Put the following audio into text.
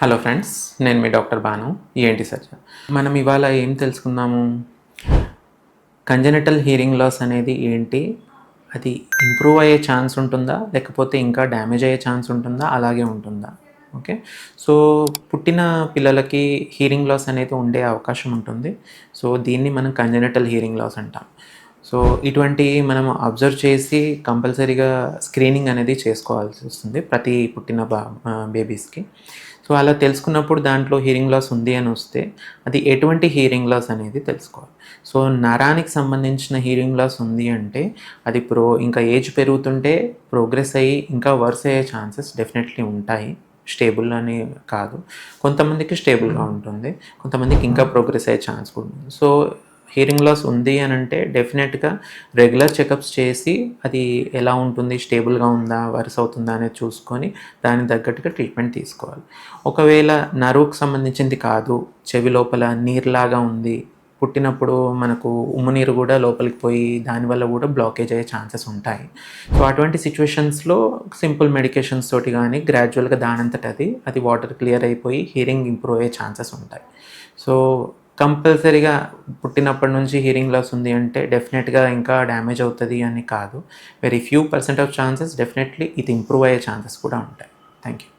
Hello friends, నేను మీ doctor Banu, ENT surgeon. మనం ఇవాళ ఏం తెలుసుకుందాము? కంజెనిటల్ హియరింగ్ లాస్ అనేది ఏంటి? అది ఇంప్రూవ్ అయ్యే ఛాన్స్ ఉంటుందా? లేకపోతే ఇంకా డ్యామేజ్ అయ్యే ఛాన్స్ ఉంటుందా? అలాగే ఉంటుందా? ఓకే. సో, పుట్టిన పిల్లలకి హియరింగ్ లాస్ అనేది ఉండే అవకాశం ఉంటుంది. సో, దీన్ని మనం కంజెనిటల్ హియరింగ్ లాస్ అంటాం. సో, ఇటువంటివి మనం అబ్జర్వ్ చేసి కంపల్సరీగా స్క్రీనింగ్ అనేది చేసుకోవాల్సి వస్తుంది ప్రతి పుట్టిన బేబీస్‌కి. సో, అలా తెలుసుకున్నప్పుడు దాంట్లో హియరింగ్ లాస్ ఉంది అని వస్తే, అది ఎటువంటి హియరింగ్ లాస్ అనేది తెలుసుకోవాలి. సో, నరానికి సంబంధించిన హియరింగ్ లాస్ ఉంది అంటే, అది ఇంకా ఏజ్ పెరుగుతుంటే ప్రోగ్రెస్ అయ్యి ఇంకా వర్స్ అయ్యే ఛాన్సెస్ డెఫినెట్‌లీ ఉంటాయి. స్టేబుల్ అని కాదు. కొంతమందికి స్టేబుల్‌గా ఉంటుంది. కొంతమందికి ఇంకా ప్రోగ్రెస్ అయ్యే ఛాన్స్ కూడా ఉంది. సో, హియరింగ్ లాస్ ఉంది అనంటే డెఫినెట్‌గా రెగ్యులర్ చెకప్స్ చేసి అది ఎలా ఉంటుంది, స్టేబుల్‌గా ఉందా, వరుస అవుతుందా అనేది చూసుకొని దానికి తగ్గట్టుగా ట్రీట్మెంట్ తీసుకోవాలి. ఒకవేళ నరువుకు సంబంధించింది కాదు, చెవి లోపల నీరులాగా ఉంది, పుట్టినప్పుడు మనకు ఉమ్ము నీరు కూడా లోపలికి పోయి దానివల్ల కూడా బ్లాకేజ్ అయ్యే ఛాన్సెస్ ఉంటాయి. సో, అటువంటి సిచ్యువేషన్స్‌లో సింపుల్ మెడికేషన్స్ తోటి కానీ గ్రాడ్యువల్‌గా దానంతట అది వాటర్ క్లియర్ అయిపోయి హియరింగ్ ఇంప్రూవ్ అయ్యే ఛాన్సెస్ ఉంటాయి. సో, కంపల్సరీగా పుట్టినప్పటి నుంచి హియరింగ్ లాస్ ఉంది అంటే డెఫినెట్‌గా ఇంకా డ్యామేజ్ అవుతది అని కాదు. Very few percent of chances definitely ఇది ఇంప్రూవ్ అయ్యే ఛాన్సెస్ కూడా ఉంటాయి. Thank you.